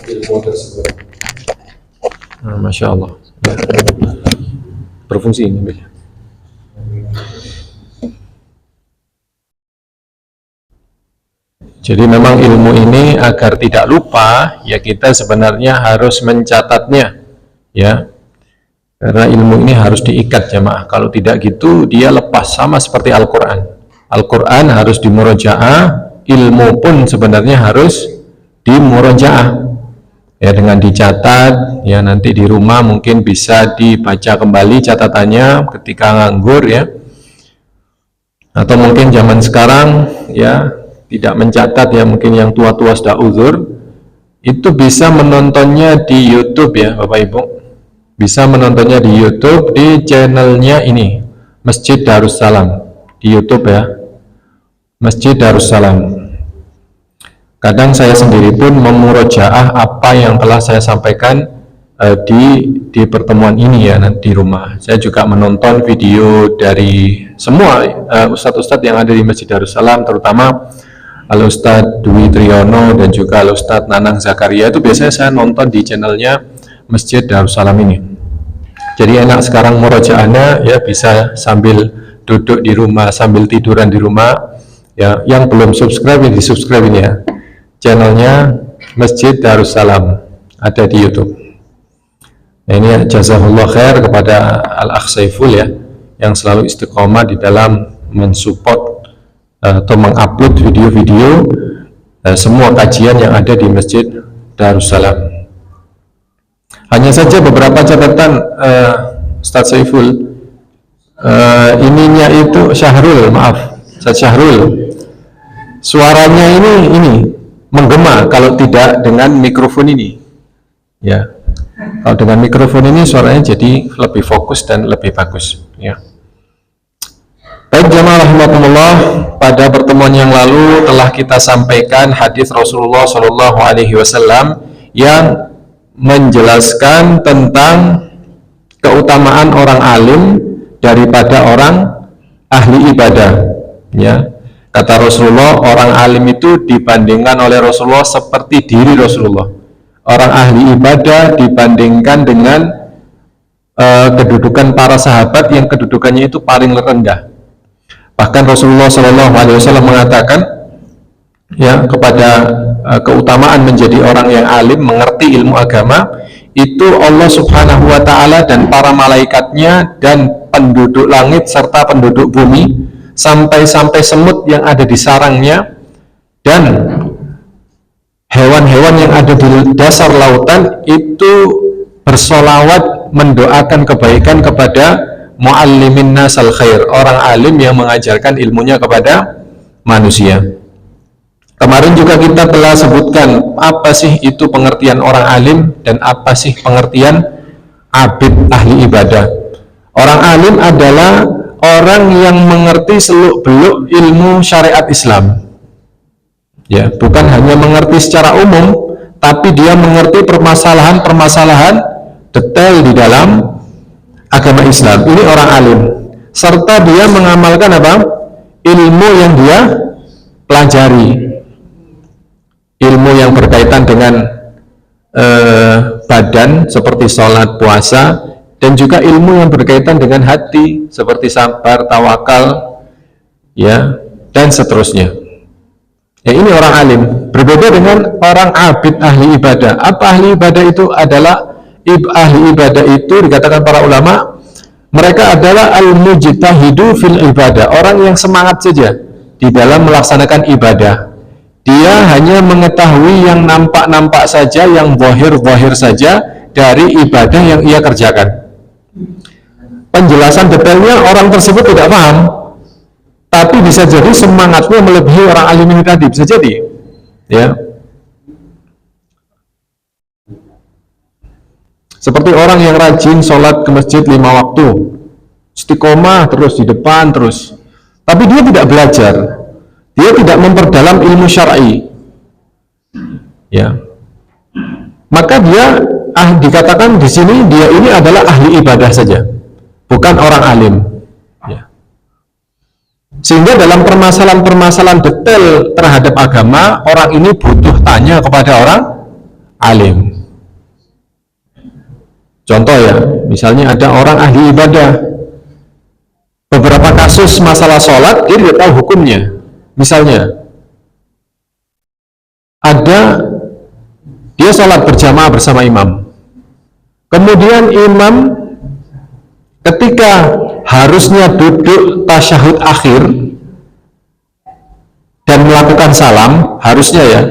ilmu tersebut. Masya Allah, ya. Berfungsi ini. Jadi memang ilmu ini agar tidak lupa, ya kita sebenarnya harus mencatatnya, ya. Karena ilmu ini harus diikat jamaah. Kalau tidak gitu dia lepas, sama seperti Al-Quran. Al-Quran harus dimurojaah, ilmu pun sebenarnya harus dimurojaah. Ya, dengan dicatat, ya nanti di rumah mungkin bisa dibaca kembali catatannya ketika nganggur, ya. Atau mungkin zaman sekarang, ya tidak mencatat, ya mungkin yang tua-tua sudah uzur, itu bisa menontonnya di YouTube, ya Bapak Ibu. Bisa menontonnya di YouTube, di channelnya ini Masjid Darussalam di YouTube, ya, Masjid Darussalam. Kadang saya sendiri pun memurojaah apa yang telah saya sampaikan di pertemuan ini, ya nanti di rumah. Saya juga menonton video dari semua ustadz-ustadz yang ada di Masjid Darussalam, terutama Al-Ustadz Dwi Triyono dan juga Al-Ustadz Nanang Zakaria. Itu biasanya saya nonton di channelnya Masjid Darussalam ini. Jadi enak sekarang murojaahnya, ya bisa sambil duduk di rumah, sambil tiduran di rumah, ya. Yang belum subscribe, ya di subscribe ini, ya, channelnya Masjid Darussalam, ada di YouTube. Nah, ini jazakallah khair kepada Al-Akh Saiful, ya, yang selalu istiqomah di dalam mensupport atau mengupload video-video semua kajian yang ada di Masjid Darussalam. Hanya saja beberapa catatan Ustadz Saiful, ininya itu Syahrul, maaf Ustadz Syahrul, suaranya ini menggema kalau tidak dengan mikrofon ini, ya. Kalau dengan mikrofon ini suaranya jadi lebih fokus dan lebih bagus, ya. Baik jamaah rahimakumullah, pada pertemuan yang lalu telah kita sampaikan hadis Rasulullah Shallallahu Alaihi Wasallam yang menjelaskan tentang keutamaan orang alim daripada orang ahli ibadah, ya. Kata Rasulullah, orang alim itu dibandingkan oleh Rasulullah seperti diri Rasulullah. Orang ahli ibadah dibandingkan dengan kedudukan para sahabat yang kedudukannya itu paling rendah. Bahkan Rasulullah Shallallahu Alaihi Wasallam mengatakan, ya, kepada keutamaan menjadi orang yang alim, mengerti ilmu agama, itu Allah Subhanahu Wa Taala dan para malaikatnya dan penduduk langit serta penduduk bumi, sampai semut yang ada di sarangnya dan hewan-hewan yang ada di dasar lautan itu bersolawat mendoakan kebaikan kepada muallimin nasal khair, orang alim yang mengajarkan ilmunya kepada manusia. Kemarin juga kita telah sebutkan apa sih itu pengertian orang alim dan apa sih pengertian abid ahli ibadah. Orang alim adalah orang yang mengerti seluk-beluk ilmu syariat Islam, ya, bukan hanya mengerti secara umum, tapi dia mengerti permasalahan-permasalahan detail di dalam agama Islam. Ini orang alim, serta dia mengamalkan apa? Ilmu yang dia pelajari, ilmu yang berkaitan dengan badan seperti sholat, puasa, dan juga ilmu yang berkaitan dengan hati seperti sabar, tawakal, ya, dan seterusnya. Ya, ini orang alim. Berbeda dengan orang abid ahli ibadah. Apa ahli ibadah itu? Adalah ahli ibadah itu dikatakan para ulama, mereka adalah al-mujtahidu fil ibadah, orang yang semangat saja di dalam melaksanakan ibadah. Dia hanya mengetahui yang nampak-nampak saja, yang zahir-zahir saja dari ibadah yang ia kerjakan. Penjelasan detailnya orang tersebut tidak paham, tapi bisa jadi semangatnya melebihi orang alim ini tadi, bisa jadi, ya. Seperti orang yang rajin sholat ke masjid 5 waktu, istiqomah terus di depan terus, tapi dia tidak belajar, dia tidak memperdalam ilmu syar'i, ya, maka dia dikatakan di sini dia ini adalah ahli ibadah saja, bukan orang alim, ya. Sehingga dalam permasalahan-permasalahan detail terhadap agama, orang ini butuh tanya kepada orang alim. Contoh ya, misalnya ada orang ahli ibadah, beberapa kasus masalah sholat dia tidak tahu hukumnya. Misalnya ada dia sholat berjamaah bersama imam, kemudian imam ketika harusnya duduk tasyahud akhir dan melakukan salam, harusnya ya,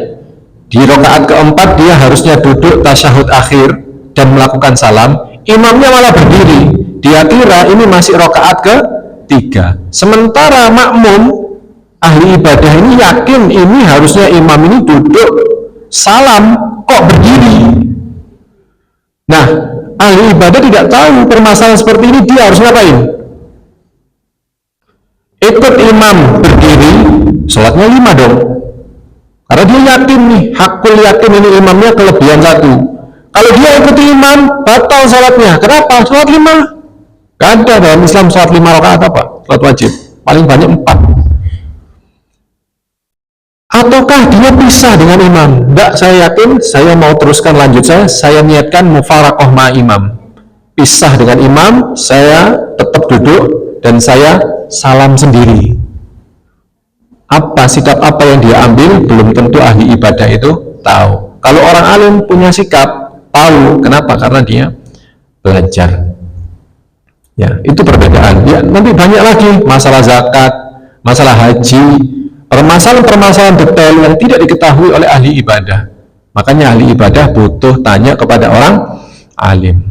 di rakaat keempat dia harusnya duduk tasyahud akhir dan melakukan salam, imamnya malah berdiri. Dia kira ini masih rakaat ketiga. Sementara makmum ahli ibadah ini yakin ini harusnya imam ini duduk salam, kok berdiri. Nah, ahli ibadah tidak tahu permasalahan seperti ini, dia harus ngapain? Ikut imam berdiri, sholatnya 5 dong. Karena dia yakin nih, hakul yakin ini imamnya kelebihan 1. Kalau dia ikuti imam, batal sholatnya. Kenapa? Sholat 5. Gak ada dalam Islam sholat 5 rakaat apa? Sholat wajib. Paling banyak 4. Ataukah dia pisah dengan imam? Enggak, saya yakin, saya mau teruskan lanjut saya niatkan mufaraqah ma imam. Pisah dengan imam, saya tetap duduk dan saya salam sendiri. Apa sikap apa yang dia ambil belum tentu ahli ibadah itu tahu. Kalau orang alim punya sikap tahu, kenapa? Karena dia belajar. Ya, itu perbedaan. Ya, nanti banyak lagi masalah zakat, masalah haji, permasalahan-permasalahan detail yang tidak diketahui oleh ahli ibadah. Makanya ahli ibadah butuh tanya kepada orang alim.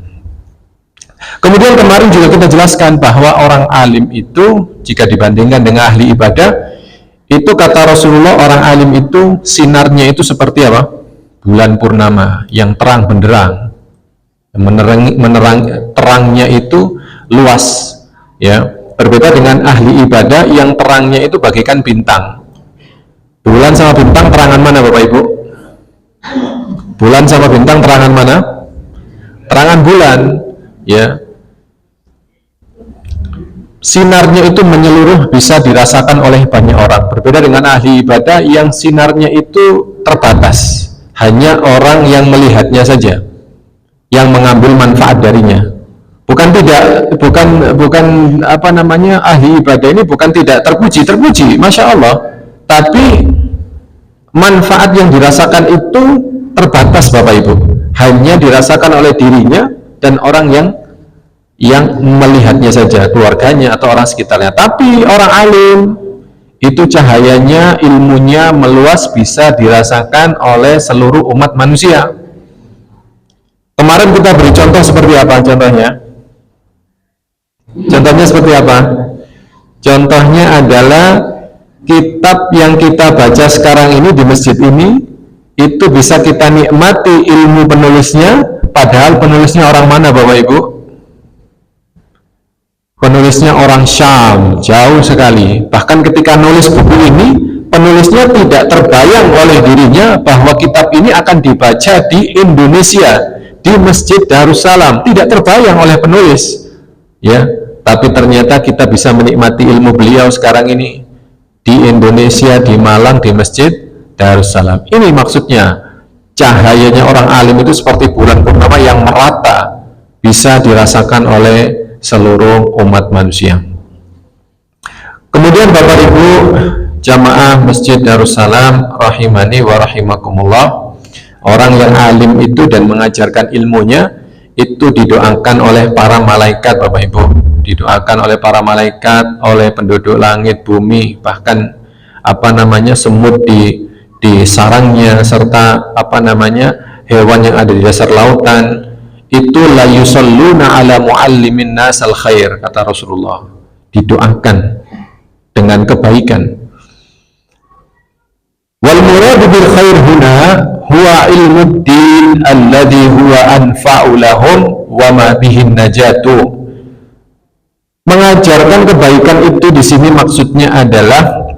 Kemudian kemarin juga kita jelaskan bahwa orang alim itu jika dibandingkan dengan ahli ibadah, itu kata Rasulullah, orang alim itu sinarnya itu seperti apa? Bulan purnama yang terang benderang, terangnya itu luas, ya. Berbeda dengan ahli ibadah yang terangnya itu bagaikan bintang. Bulan sama bintang terangan mana, Bapak Ibu? Bulan sama bintang terangan mana? Terangan bulan, ya. Sinarnya itu menyeluruh, bisa dirasakan oleh banyak orang. Berbeda dengan ahli ibadah yang sinarnya itu terbatas, hanya orang yang melihatnya saja yang mengambil manfaat darinya. Bukan apa namanya, ahli ibadah ini bukan tidak terpuji, Masya Allah, tapi manfaat yang dirasakan itu terbatas, Bapak Ibu, hanya dirasakan oleh dirinya dan orang yang melihatnya saja, keluarganya atau orang sekitarnya. Tapi orang alim itu cahayanya, ilmunya meluas, bisa dirasakan oleh seluruh umat manusia. Kemarin kita beri contoh seperti apa contohnya? Contohnya seperti apa? Contohnya adalah kitab yang kita baca sekarang ini di masjid ini, itu bisa kita nikmati ilmu penulisnya, padahal penulisnya orang mana, Bapak Ibu? Penulisnya orang Syam, jauh sekali. Bahkan ketika nulis buku ini, penulisnya tidak terbayang oleh dirinya bahwa kitab ini akan dibaca di Indonesia, di Masjid Darussalam. Tidak terbayang oleh penulis, ya. Tapi ternyata kita bisa menikmati ilmu beliau sekarang ini di Indonesia, di Malang, di Masjid Darussalam. Ini maksudnya, cahayanya orang alim itu seperti bulan purnama yang merata, bisa dirasakan oleh seluruh umat manusia. Kemudian Bapak Ibu jamaah Masjid Darussalam rahimani wa rahimakumullah, orang yang alim itu dan mengajarkan ilmunya itu didoakan oleh para malaikat, Bapak Ibu, didoakan oleh para malaikat, oleh penduduk langit, bumi, bahkan apa namanya, semut di sarangnya, serta apa namanya, hewan yang ada di dasar lautan. Itu la yusalluna ala muallimin nasal khair, kata Rasulullah, didoakan dengan kebaikan. Wal murad bil khair huna huwa ilmuddin alladhi huwa anfa'u lahum wa ma bihin najatu. Mengajarkan kebaikan itu di sini maksudnya adalah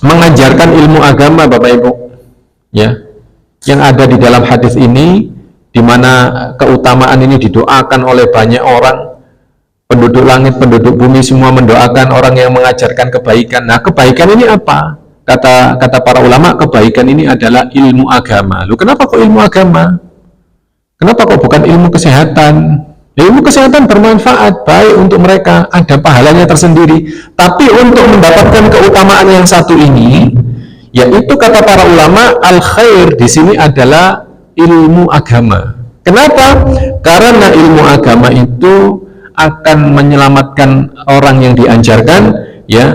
mengajarkan ilmu agama, Bapak Ibu, ya, yang ada di dalam hadis ini, di mana keutamaan ini didoakan oleh banyak orang, penduduk langit, penduduk bumi semua mendoakan orang yang mengajarkan kebaikan. Nah, kebaikan ini apa? Kata para ulama, kebaikan ini adalah ilmu agama. Lu kenapa kok ilmu agama? Kenapa kok bukan ilmu kesehatan? Ilmu kesehatan bermanfaat, baik untuk mereka, ada pahalanya tersendiri. Tapi untuk mendapatkan keutamaan yang satu ini, yaitu kata para ulama, al-khair di sini adalah ilmu agama. Kenapa? Karena ilmu agama itu akan menyelamatkan orang yang diajarkan, ya,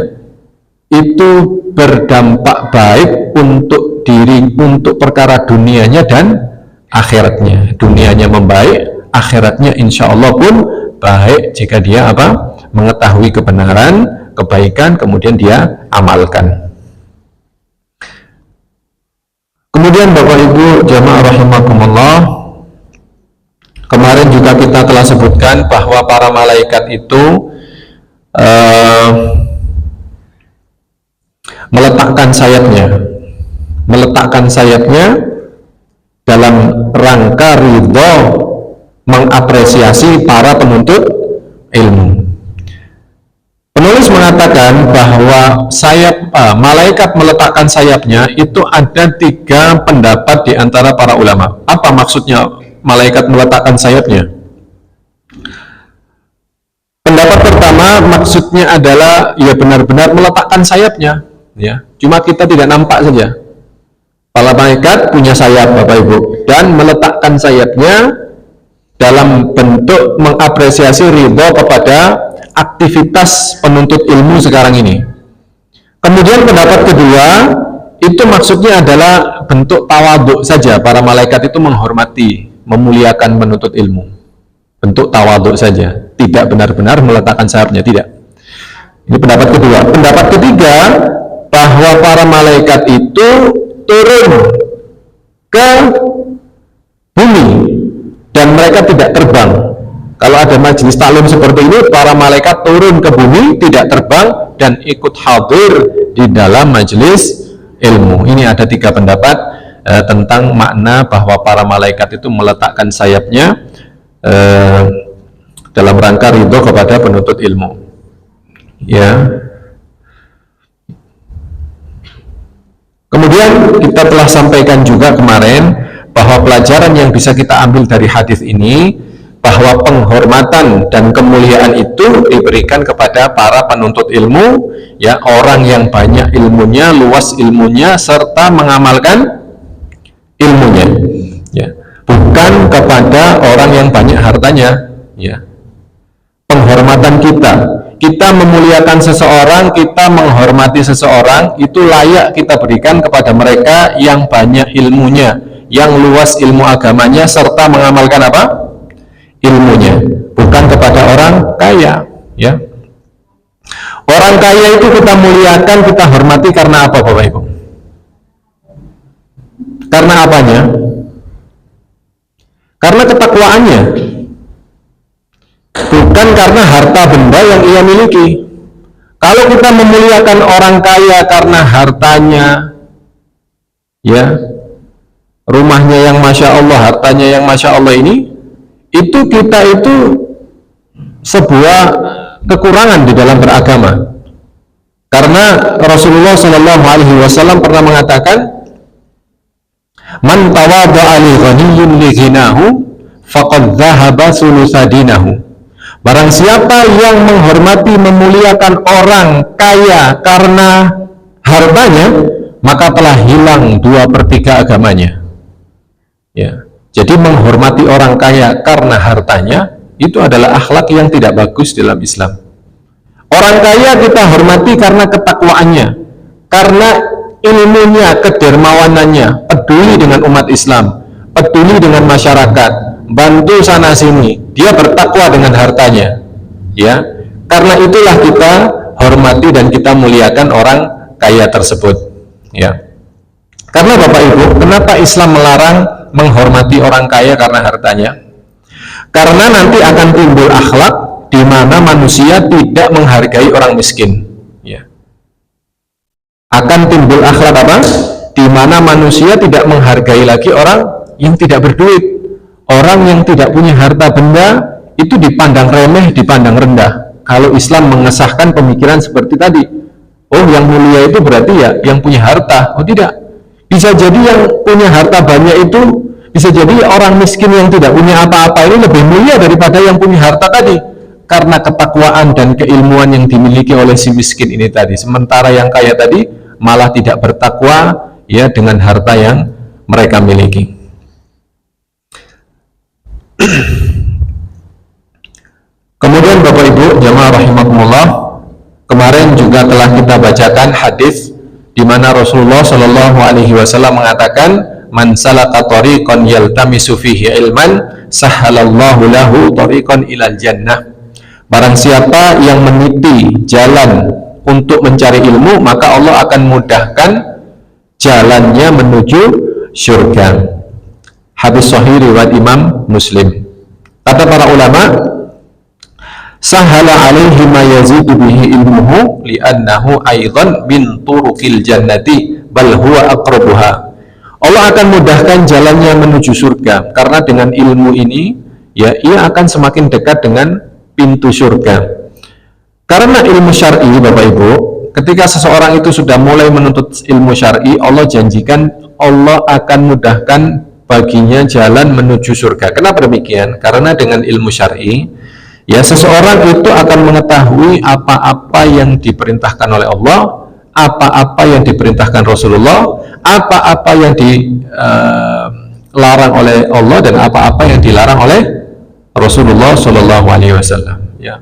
itu berdampak baik untuk diri, untuk perkara dunianya dan akhiratnya. Dunianya membaik, akhiratnya insya Allah pun baik jika dia mengetahui kebenaran, kebaikan, kemudian dia amalkan. Kemudian Bapak Ibu jamaah rahimakumullah, kemarin juga kita telah sebutkan bahwa para malaikat itu meletakkan sayapnya dalam rangka ridho, mengapresiasi para penuntut ilmu. Penulis mengatakan bahwa malaikat meletakkan sayapnya itu ada 3 pendapat di antara para ulama. Apa maksudnya malaikat meletakkan sayapnya? Pendapat pertama maksudnya adalah ya benar-benar meletakkan sayapnya, ya. Cuma kita tidak nampak saja. Para malaikat punya sayap, Bapak Ibu, dan meletakkan sayapnya dalam bentuk mengapresiasi ridho kepada aktivitas penuntut ilmu sekarang ini. Kemudian pendapat kedua, itu maksudnya adalah bentuk tawaduk saja. Para malaikat itu menghormati, memuliakan penuntut ilmu. Bentuk tawaduk saja, tidak benar-benar meletakkan sayapnya, tidak. Ini pendapat kedua. Pendapat ketiga, bahwa para malaikat itu turun ke bumi dan mereka tidak terbang. Kalau ada majelis taklim seperti ini, para malaikat turun ke bumi, tidak terbang, dan ikut hadir di dalam majelis ilmu. Ini ada 3 pendapat tentang makna bahwa para malaikat itu meletakkan sayapnya dalam rangka ridho kepada penuntut ilmu. Ya. Kemudian kita telah sampaikan juga kemarin bahwa pelajaran yang bisa kita ambil dari hadis ini, bahwa penghormatan dan kemuliaan itu diberikan kepada para penuntut ilmu, ya, orang yang banyak ilmunya, luas ilmunya, serta mengamalkan ilmunya, ya, bukan kepada orang yang banyak hartanya, ya. Penghormatan kita memuliakan seseorang, kita menghormati seseorang, itu layak kita berikan kepada mereka yang banyak ilmunya, yang luas ilmu agamanya, serta mengamalkan ilmunya, bukan kepada orang kaya, ya. Orang kaya itu kita muliakan, kita hormati karena apa, Bapak Ibu? Karena apanya? Karena ketakwaannya, bukan karena harta benda yang ia miliki. Kalau kita memuliakan orang kaya karena hartanya, ya, rumahnya yang Masya Allah, hartanya yang Masya Allah ini, itu kita itu sebuah kekurangan di dalam beragama. Karena Rasulullah SAW pernah mengatakan, man tawadha'a li ghaniyyin li ghinahu faqad dhahaba thulutsa dinahu. Barang siapa yang menghormati, memuliakan orang kaya karena hartanya, maka telah hilang 2/3 agamanya, ya. Jadi menghormati orang kaya karena hartanya itu adalah akhlak yang tidak bagus dalam Islam. Orang kaya kita hormati karena ketakwaannya, karena ilmunya, kedermawanannya, peduli dengan umat Islam, peduli dengan masyarakat, bantu sana sini, dia bertakwa dengan hartanya, ya. Karena itulah kita hormati dan kita muliakan orang kaya tersebut, ya. Karena Bapak Ibu, kenapa Islam melarang menghormati orang kaya karena hartanya? Karena nanti akan timbul akhlak di mana manusia tidak menghargai orang miskin, ya. Akan timbul akhlak di mana manusia tidak menghargai lagi orang yang tidak berduit. Orang yang tidak punya harta benda itu dipandang remeh, dipandang rendah. Kalau Islam mengesahkan pemikiran seperti tadi, oh yang mulia itu berarti ya yang punya harta. Oh tidak, bisa jadi yang punya harta banyak itu Bisa jadi orang miskin yang tidak punya apa-apa ini lebih mulia daripada yang punya harta tadi, karena ketakwaan dan keilmuan yang dimiliki oleh si miskin ini tadi. Sementara yang kaya tadi malah tidak bertakwa ya dengan harta yang mereka miliki. Kemudian Bapak Ibu jamaah rahimakumullah, kemarin juga telah kita bacakan hadis di mana Rasulullah Shallallahu Alaihi Wasallam mengatakan, man salaka tariqan yaltamisu fihi ilman sahhalallahu lahu tariqan ilal jannah. Barang siapa yang meniti jalan untuk mencari ilmu, maka Allah akan mudahkan jalannya menuju syurga. Hadis sahih riwayat Imam Muslim. Kata para ulama, sahala alaihi ma yazidu bihi ilmuhu li'annahu aidan min turuqil jannati bal huwa aqrabuha. Allah akan mudahkan jalannya menuju surga karena dengan ilmu ini ya ia akan semakin dekat dengan pintu surga. Karena ilmu syar'i Bapak Ibu, ketika seseorang itu sudah mulai menuntut ilmu syar'i, Allah janjikan Allah akan mudahkan baginya jalan menuju surga. Kenapa demikian? Karena dengan ilmu syar'i ya seseorang itu akan mengetahui apa-apa yang diperintahkan oleh Allah, apa-apa yang diperintahkan Rasulullah, apa-apa yang dilarang oleh Allah, dan apa-apa yang dilarang oleh Rasulullah Shallallahu Alaihi Wasallam. Ya.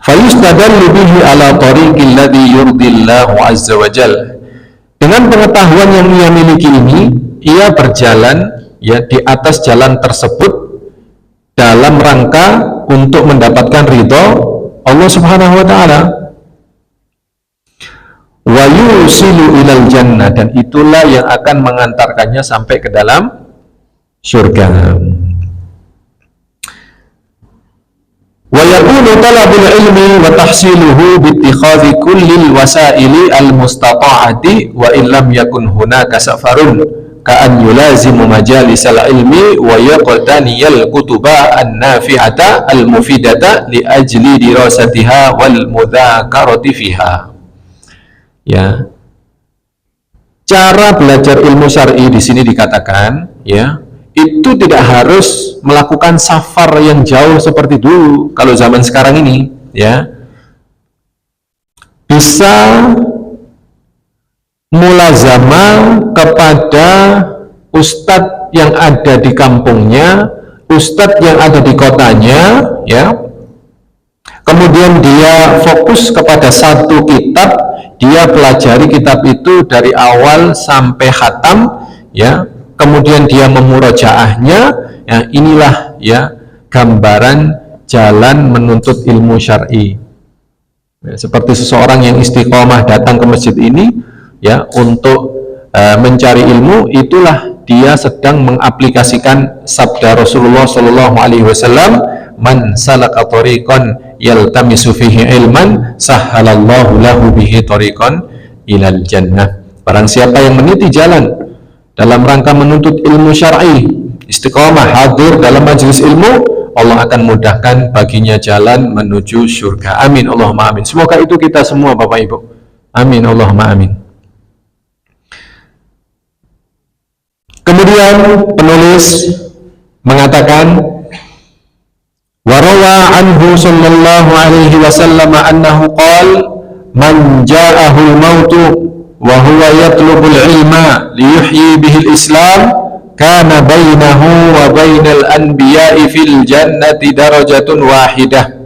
Fayustadallu bihi ala tariqil ladzi yurdillahu azza wa jalla. Dengan pengetahuan yang ia miliki ini, ia berjalan ya di atas jalan tersebut dalam rangka untuk mendapatkan ridho Allah Subhanahu wa taala. Wa yusilu ilal jannah, dan itulah yang akan mengantarkannya sampai ke dalam surga. Wa yakunu talabul ilmi wa tahsiluhu bi ittikhadhi kullil wasaili al mustata'ati wa illam yakun hunaka safarun ka'an yulazimu majalisal ilmi wa yaqtaniyal kutuba an-nafi'ata al-mufidata li ajli dirasatiha wal mudzakarati fiha. Ya. Cara belajar ilmu syar'i di sini dikatakan ya, itu tidak harus melakukan safar yang jauh seperti dulu. Kalau zaman sekarang ini ya, bisa mulazamah kepada ustadz yang ada di kampungnya, ustadz yang ada di kotanya, ya. Kemudian dia fokus kepada satu kitab, dia pelajari kitab itu dari awal sampai khatam, ya. Kemudian dia memurojaahnya, ya. Inilah ya gambaran jalan menuntut ilmu syar'i. Ya, seperti seseorang yang istiqomah datang ke masjid ini ya untuk mencari ilmu, itulah dia sedang mengaplikasikan sabda Rasulullah Shallallahu Alaihi Wasallam, man salaka tariqan yaltamisu fihi ilman sahhalallahu lahu bihi tariqan ilal jannah. Barang siapa yang meniti jalan dalam rangka menuntut ilmu syar'i, istiqomah hadir dalam majelis ilmu, Allah akan mudahkan baginya jalan menuju surga. Amin Allahumma amin. Semoga itu kita semua Bapak Ibu. Amin Allahumma amin. Kemudian penulis mengatakan, warawa anhu sallallahu alaihi wasallam annahu qala man ja'ahu mautu wa huwa yatlubul ilma liyuhyi bihil islam kana bainahu wa bainal anbiya'i fil jannati darajatun wahidah.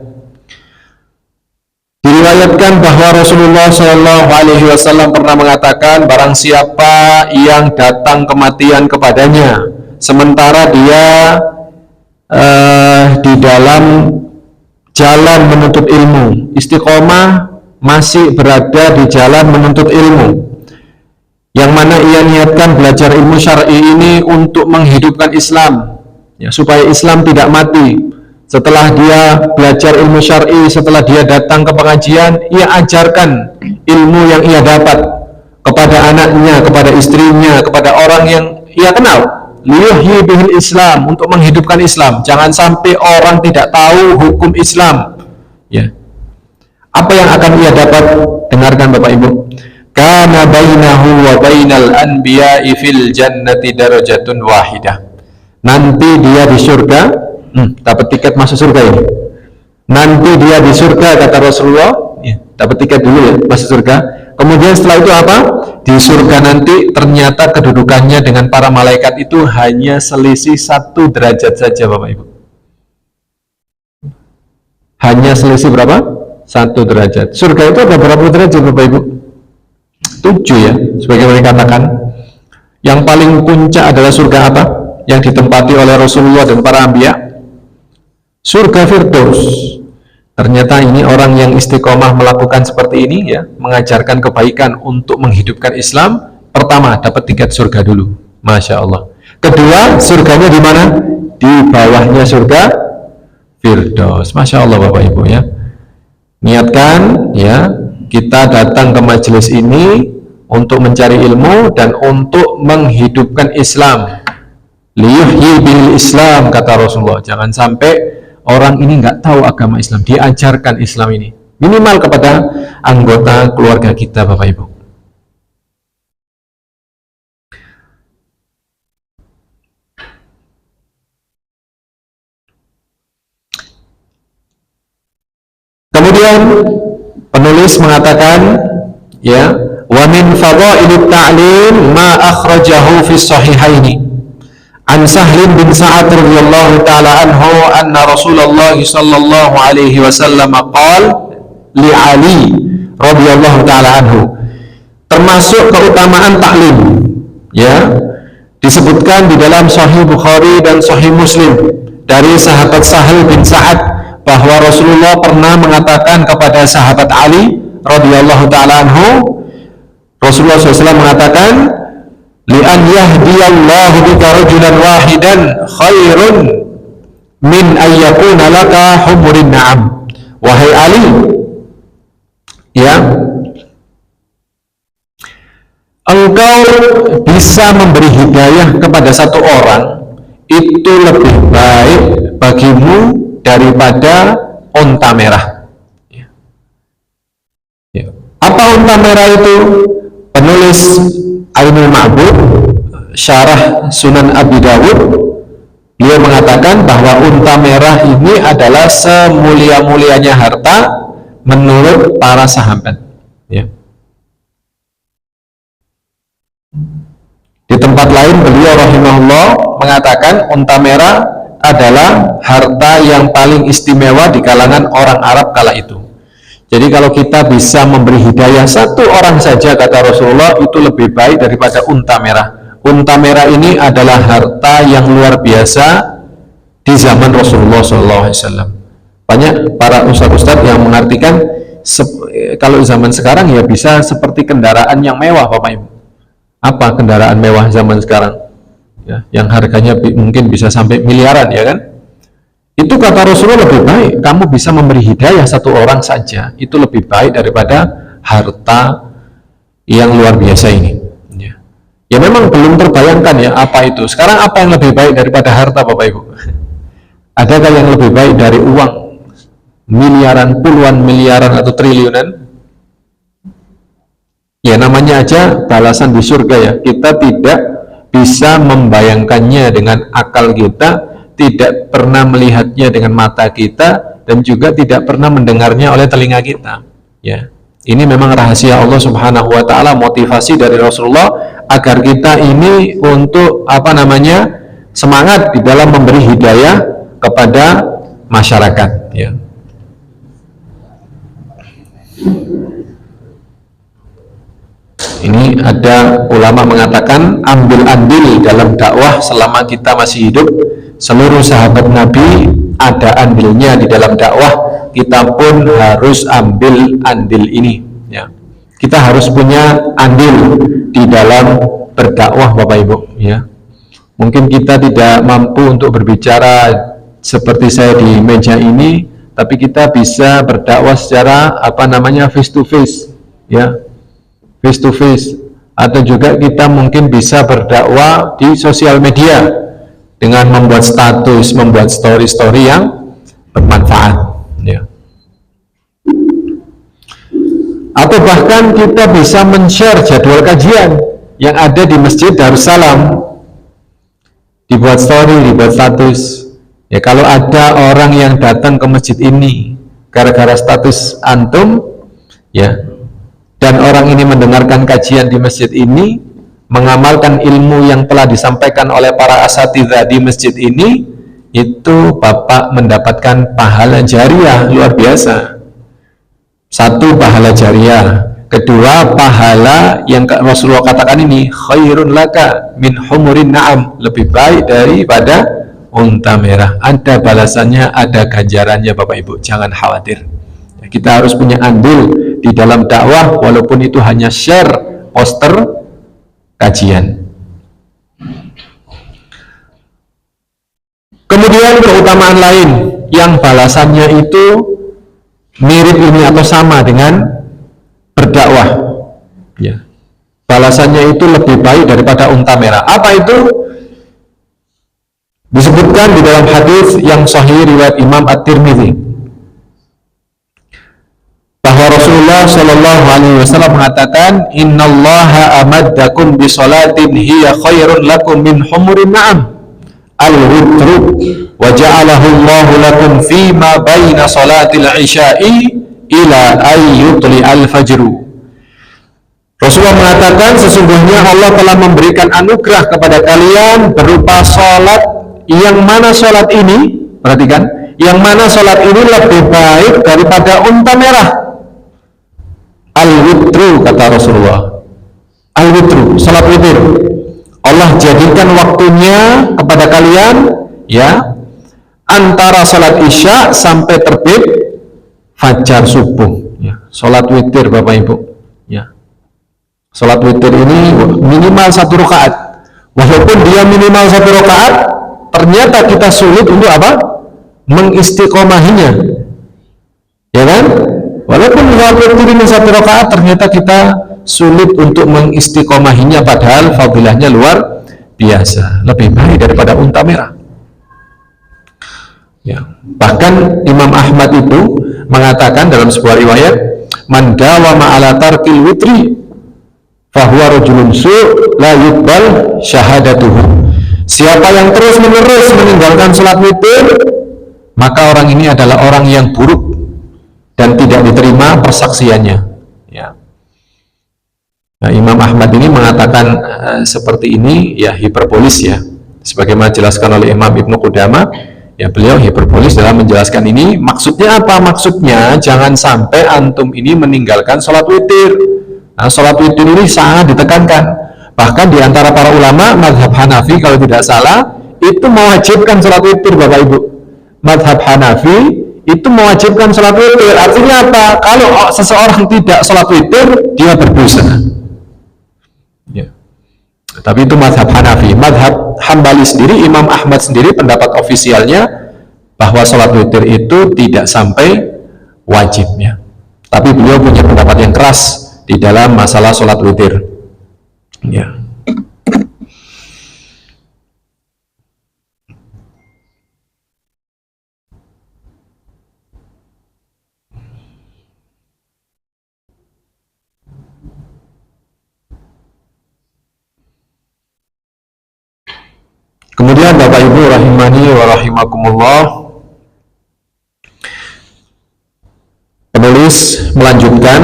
Diriwayatkan bahwa Rasulullah Shallallahu Alaihi Wasallam pernah mengatakan, barang siapa yang datang kematian kepadanya sementara dia di dalam jalan menuntut ilmu, istiqomah masih berada di jalan menuntut ilmu, yang mana ia niatkan belajar ilmu syar'i ini untuk menghidupkan Islam, ya, supaya Islam tidak mati. Setelah dia belajar ilmu syar'i, setelah dia datang ke pengajian, ia ajarkan ilmu yang ia dapat kepada anaknya, kepada istrinya, kepada orang yang ia kenal. Liyuhyi bihil Islam, untuk menghidupkan Islam. Jangan sampai orang tidak tahu hukum Islam. Ya. Apa yang akan ia dapat? Dengarkan Bapak Ibu. kana bainahu wa bainal anbiya'i fil jannati darajatun wahidah. Nanti dia di surga, dapat tiket masuk surga ini. Nanti dia di surga, kata Rasulullah, dapat tiket dulu ya, masuk surga. Kemudian setelah itu apa? Di surga nanti ternyata kedudukannya dengan para malaikat itu hanya selisih 1 derajat saja, Bapak Ibu. Hanya selisih berapa? 1 derajat. Surga itu ada berapa derajat, Bapak Ibu? 7 ya, sebagaimana dikatakan. Yang paling puncak adalah surga apa? Yang ditempati oleh Rasulullah dan para anbiya? Surga Firdaus. Ternyata ini orang yang istiqomah melakukan seperti ini ya, mengajarkan kebaikan untuk menghidupkan Islam. Pertama, dapat tiket surga dulu. Masya Allah. Kedua, surganya di mana? Di bawahnya surga Firdaus. Masya Allah Bapak Ibu ya. Niatkan ya, kita datang ke majelis ini untuk mencari ilmu dan untuk menghidupkan Islam. Liyuhyi bil Islam, kata Rasulullah. Jangan sampai orang ini nggak tahu agama Islam, diajarkan Islam ini minimal kepada anggota keluarga kita, Bapak Ibu. Kemudian penulis mengatakan ya, wa min fadhailit ta'lim ma akhrajahu fi sahihaini an Sahlin bin Sa'ad radhiyallahu ta'ala anhu anna Rasulullah sallallahu alaihi wasallam qala li Ali radhiyallahu ta'ala anhu, termasuk keutamaan taklim ya, disebutkan di dalam Sahih Bukhari dan Sahih Muslim dari sahabat Sahl bin Sa'ad bahwa Rasulullah pernah mengatakan kepada sahabat Ali radhiyallahu ta'ala anhu, Rasulullah SAW mengatakan, li'an yahdiyallahu bika rajulan wahidan khairun min ayyakuna laka humurin na'am. Wahai Ali ya, engkau bisa memberi hidayah kepada satu orang itu lebih baik bagimu daripada unta merah ya. Ya. Apa unta merah itu? Penulis Ainul Ma'bud Syarah Sunan Abi Dawud, beliau mengatakan bahwa unta merah ini adalah semulia-mulianya harta menurut para sahabat ya. Di tempat lain beliau rahimahullah mengatakan unta merah adalah harta yang paling istimewa di kalangan orang Arab kala itu. Jadi kalau kita bisa memberi hidayah satu orang saja, kata Rasulullah, itu lebih baik daripada unta merah. Unta merah ini adalah harta yang luar biasa di zaman Rasulullah SAW. Banyak para ustadz-ustadz yang mengartikan kalau zaman sekarang ya bisa seperti kendaraan yang mewah, Bapak Ibu. Apa kendaraan mewah zaman sekarang? Ya, yang harganya mungkin bisa sampai miliaran ya kan? Itu kata Rasulullah lebih baik kamu bisa memberi hidayah satu orang saja, itu lebih baik daripada harta yang luar biasa ini ya. Ya memang belum terbayangkan ya apa itu. Sekarang apa yang lebih baik daripada harta, Bapak Ibu? Adakah yang lebih baik dari uang miliaran, puluhan miliaran atau triliunan? Ya namanya aja balasan di surga ya. Kita tidak bisa membayangkannya dengan akal kita, tidak pernah melihatnya dengan mata kita, dan juga tidak pernah mendengarnya oleh telinga kita ya. Ini memang rahasia Allah Subhanahu wa ta'ala, motivasi dari Rasulullah agar kita ini untuk semangat di dalam memberi hidayah kepada masyarakat ya. Ini ada ulama mengatakan ambil andil dalam dakwah selama kita masih hidup. Seluruh sahabat Nabi ada andilnya di dalam dakwah, kita pun harus ambil andil ini ya. Kita harus punya andil di dalam berdakwah, Bapak Ibu ya. Mungkin kita tidak mampu untuk berbicara seperti saya di meja ini, tapi kita bisa berdakwah secara face to face ya, face to face. Atau juga kita mungkin bisa berdakwah di sosial media dengan membuat status, membuat story-story yang bermanfaat ya. Atau bahkan kita bisa men-share jadwal kajian yang ada di Masjid Darussalam, dibuat story, dibuat status. Ya, kalau ada orang yang datang ke masjid ini gara-gara status antum, ya, dan orang ini mendengarkan kajian di masjid ini, mengamalkan ilmu yang telah disampaikan oleh para asatidzah di masjid ini, itu Bapak mendapatkan pahala jariah luar biasa. Satu, pahala jariah. Kedua, pahala yang Rasulullah katakan ini, khairun laka min humurin na'am, lebih baik daripada unta merah. Ada balasannya, ada ganjarannya Bapak Ibu, jangan khawatir. Kita harus punya andil di dalam dakwah, walaupun itu hanya share poster kajian. Kemudian keutamaan lain yang balasannya itu mirip ini atau sama dengan berdakwah, ya, balasannya itu lebih baik daripada unta merah. Apa itu? Disebutkan di dalam hadis yang sahih riwayat Imam At-Tirmidzi bahwa Rasulullah Shallallahu Alaihi Wasallam mengatakan, Innallaha amaddakum bi salatin hiya khairun lakum min humurin na'am al-witru wa ja'alahu Allahu lakum fima baina salatil isya'i ila ayyutli al-fajru. Rasulullah mengatakan, sesungguhnya Allah telah memberikan anugerah kepada kalian berupa sholat, yang mana sholat ini, perhatikan, yang mana sholat ini lebih baik daripada unta merah. Al-witru, kata Rasulullah, al-witru, sholat witir, Allah jadikan waktunya kepada kalian, ya, antara sholat isya sampai terbit fajar subuh, ya. Sholat witir Bapak Ibu, ya. Sholat witir ini minimal 1 rakaat. Walaupun dia minimal 1 rakaat, ternyata kita sulit untuk apa? Mengistiqomahinya, ya kan? Walaupun sholat witir ini 1 rakaat, ternyata kita sulit untuk mengistiqomahinya, padahal fadilahnya luar biasa, lebih baik daripada unta merah, ya. Bahkan Imam Ahmad itu mengatakan dalam sebuah riwayat, man dawama ala tarkil witri fahuwa rajulun su' la yuqbal syahadatuhu. Siapa yang terus menerus meninggalkan sholat witir, maka orang ini adalah orang yang buruk dan tidak diterima persaksiannya, ya. Nah, Imam Ahmad ini mengatakan seperti ini, ya, hiperbolis, ya, sebagaimana dijelaskan oleh Imam Ibnu Qudamah, ya, beliau hiperbolis dalam menjelaskan ini. Maksudnya apa? Maksudnya jangan sampai antum ini meninggalkan sholat witir. Nah, sholat witir ini sangat ditekankan. Bahkan di antara para ulama mazhab Hanafi kalau tidak salah itu mewajibkan sholat witir Bapak Ibu. Mazhab Hanafi itu mewajibkan sholat witir. Artinya apa? Kalau seseorang tidak sholat witir, dia berdosa. Ya. Tapi itu mazhab Hanafi. Mazhab Hambali sendiri, Imam Ahmad sendiri, pendapat ofisialnya bahwa sholat witir itu tidak sampai wajibnya. Tapi beliau punya pendapat yang keras di dalam masalah sholat witir, ya. Kemudian Bapak Ibu rahimani wa rahimakumullah, penulis melanjutkan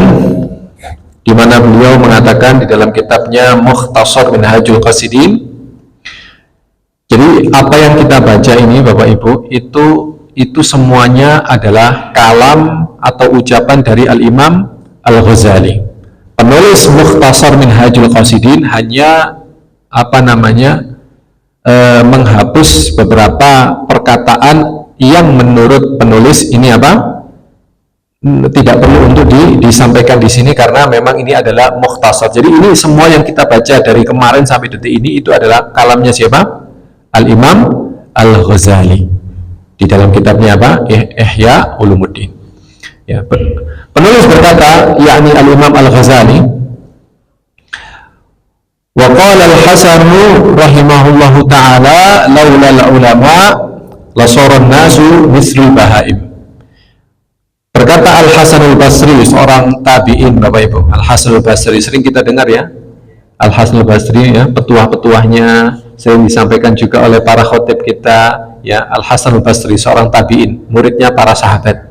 di mana beliau mengatakan di dalam kitabnya Mukhtasar Minhajul Qasidin. Jadi apa yang kita baca ini Bapak Ibu, itu semuanya adalah kalam atau ucapan dari Al-Imam Al-Ghazali. Penulis Mukhtasar Minhajul Qasidin hanya menghapus beberapa perkataan yang menurut penulis ini tidak perlu untuk disampaikan di sini karena memang ini adalah mukhtasar. Jadi ini semua yang kita baca dari kemarin sampai detik ini itu adalah kalamnya siapa? Al-Imam Al-Ghazali di dalam kitabnya Ihya Ulumuddin. Ya, penulis berkata, yakni Al-Imam Al-Ghazali, wa qala al-Hasanu rahimahullahu ta'ala laula al-ulama la sara an-nasu misli bahaim. Berkata Al-Hasan Al-Basri, seorang tabi'in Bapak Ibu. Al-Hasan Al-Basri sering kita dengar ya. Al-Hasan Al-Basri ya, petuah-petuahnya sering disampaikan juga oleh para khotib kita ya. Al-Hasan Al-Basri seorang tabi'in, muridnya para sahabat.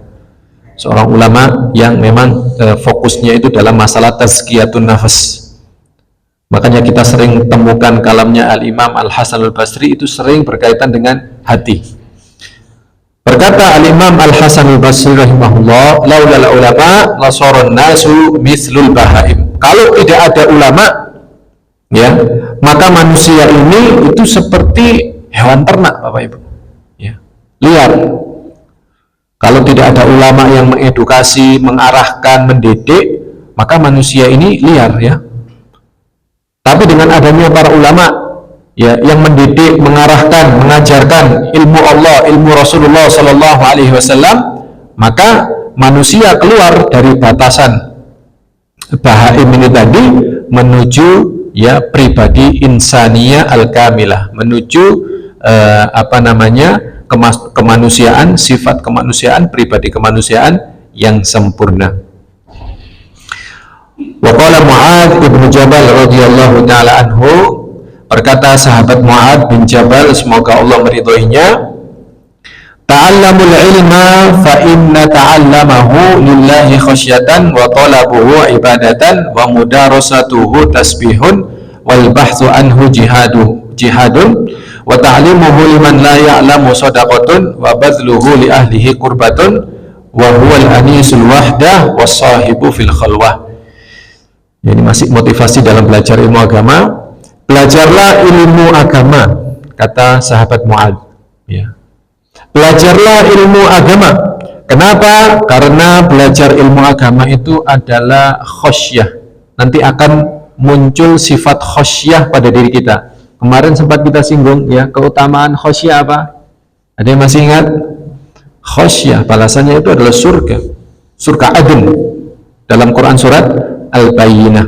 Seorang ulama yang memang fokusnya itu dalam masalah tazkiyatun nafas. Makanya kita sering temukan kalamnya Al-Imam Al-Hasan Al-Basri itu sering berkaitan dengan hati. Berkata Al-Imam Al-Hasan Al-Basri rahimahullah, laulal ulama lasaran nasu mislul bahaim. Kalau tidak ada ulama ya, maka manusia ini itu seperti hewan ternak Bapak Ibu ya, liar. Kalau tidak ada ulama yang mengedukasi, mengarahkan, mendidik, maka manusia ini liar ya. Tapi dengan adanya para ulama ya, yang mendidik, mengarahkan, mengajarkan ilmu Allah, ilmu Rasulullah Sallallahu Alaihi Wasallam, maka manusia keluar dari batasan bahaim ini tadi menuju ya pribadi insania al-kamilah, menuju kemanusiaan, sifat kemanusiaan, pribadi kemanusiaan yang sempurna. Wa qala Mu'adz bin Jabal radhiyallahu taala anhu, berkata sahabat Mu'adz bin Jabal, semoga Allah meridhoinya, ta'allamul ilma fa inna ta'allamahu lillahi khasyatan wa talabuhu ibadatan wa mudarasatuhu tasbihun wal bahthu anhu jihadun wa ta'limuhu liman la ya'lamu sadaqatun wa badluhu li ahlihi qurbatun wa huwal anisul wahdah was sahibu fil khalwah. Ini masih motivasi dalam belajar ilmu agama. Belajarlah ilmu agama, kata sahabat Mu'adz ya. Belajarlah ilmu agama. Kenapa? Karena belajar ilmu agama itu adalah khosyah. Nanti akan muncul sifat khosyah pada diri kita. Kemarin sempat kita singgung ya, keutamaan khosyah apa? Ada yang masih ingat? Khosyah balasannya itu adalah surga, surga adn, dalam Quran surat Al-Bayyinah.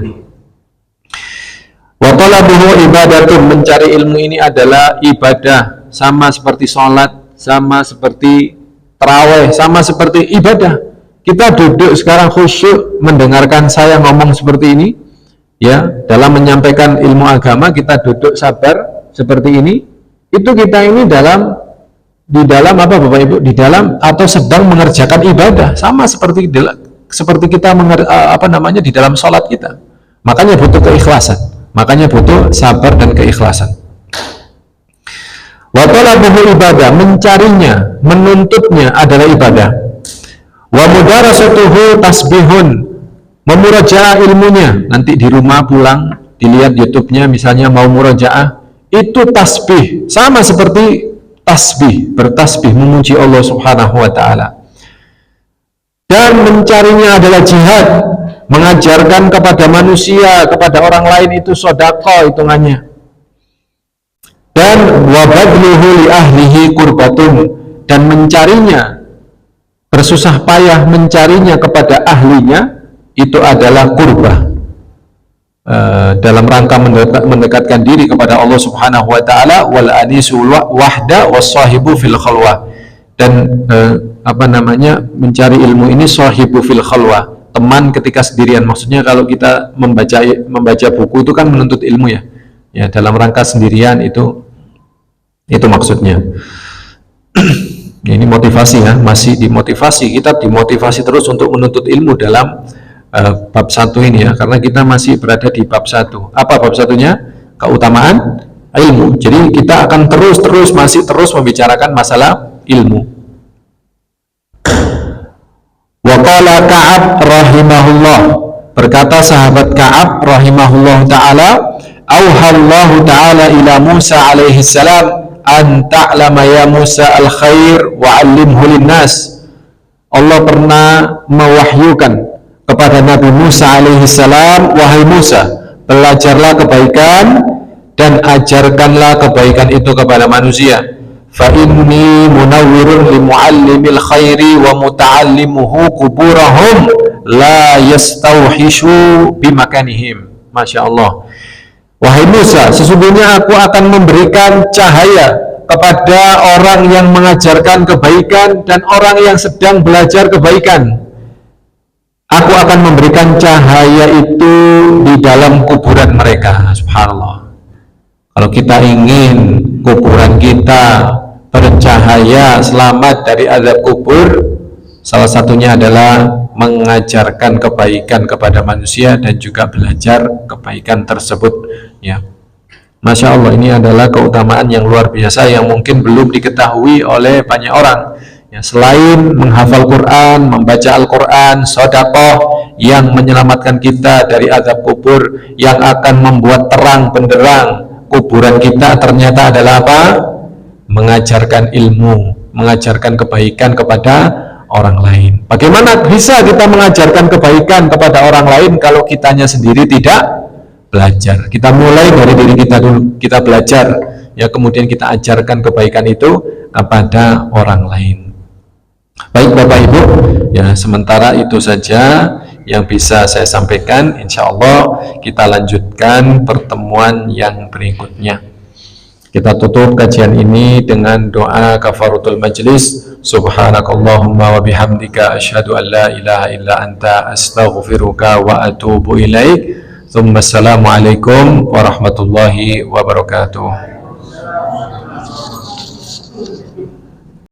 Wa talabuhu ibadatun, mencari ilmu ini adalah ibadah, sama seperti sholat, sama seperti tarawih, sama seperti ibadah. Kita duduk sekarang khusyuk mendengarkan saya ngomong seperti ini ya, dalam menyampaikan ilmu agama kita duduk sabar seperti ini, itu kita ini di dalam apa Bapak Ibu? Di dalam atau sedang mengerjakan ibadah, sama seperti kita di dalam sholat kita. Makanya butuh keikhlasan, makanya butuh sabar dan keikhlasan. Wa talabuhu ibadah, mencarinya, menuntutnya adalah ibadah. Wa mudarasatuhu tasbihun, memurajaah ilmunya. Nanti di rumah pulang dilihat YouTube-nya misalnya mau murajaah, itu tasbih, sama seperti tasbih, bertasbih memuji Allah Subhanahu wa taala. Dan mencarinya adalah jihad, mengajarkan kepada manusia, kepada orang lain, itu sedekah hitungannya. Dan wabadluhu li ahlihi kurbatun, dan mencarinya, bersusah payah mencarinya kepada ahlinya, itu adalah kurbah, dalam rangka mendekatkan diri kepada Allah Subhanahu wa taala. Wal anisul wahda was sahibu fil khalwah, dan mencari ilmu ini sahibu fil khalwah, teman ketika sendirian. Maksudnya kalau kita membaca buku itu kan menuntut ilmu ya. Ya, dalam rangka sendirian itu maksudnya. Ini motivasi ya, masih dimotivasi, kita dimotivasi terus untuk menuntut ilmu dalam bab 1 ini ya, karena kita masih berada di bab 1. Apa bab 1-nya? Keutamaan ilmu. Jadi kita akan masih terus membicarakan masalah ilmu. Wa qala Ka'ab rahimahullah, berkata sahabat Ka'ab rahimahullah ta'ala, auhallahu ta'ala ila Musa alaihi salam an ta'lama ya Musa al-khair wa 'allimhu linnas. Allah pernah mewahyukan kepada Nabi Musa alaihi salam, wahai Musa, belajarlah kebaikan dan ajarkanlah kebaikan itu kepada manusia. Fa inni munawwirun li muallimil khairi wa muta'allimuhu kuburahum la yastauhishu bimakanihim. Masya Allah. Wahai Musa, sesungguhnya aku akan memberikan cahaya kepada orang yang mengajarkan kebaikan dan orang yang sedang belajar kebaikan. Aku akan memberikan cahaya itu di dalam kuburan mereka. Subhanallah. Kalau kita ingin kuburan kita bercahaya, selamat dari azab kubur, salah satunya adalah mengajarkan kebaikan kepada manusia dan juga belajar kebaikan tersebut, ya. Masya Allah, ini adalah keutamaan yang luar biasa yang mungkin belum diketahui oleh banyak orang, ya. Selain menghafal Quran, membaca Al-Quran, sedekah yang menyelamatkan kita dari azab kubur, yang akan membuat terang benderang kuburan kita, ternyata adalah apa? Mengajarkan ilmu, mengajarkan kebaikan kepada orang lain. Bagaimana bisa kita mengajarkan kebaikan kepada orang lain kalau kitanya sendiri tidak belajar? Kita mulai dari diri kita dulu, kita belajar, ya, kemudian kita ajarkan kebaikan itu kepada orang lain. Baik Bapak Ibu, ya, sementara itu saja yang bisa saya sampaikan. Insya Allah kita lanjutkan pertemuan yang berikutnya. Kita tutup kajian ini dengan doa kafaratul majlis. Subhanakallahumma wa bihamdika asyhadu an la ilaha illa anta astaghfiruka wa atubu ilaik. Assalamualaikum warahmatullahi wabarakatuh.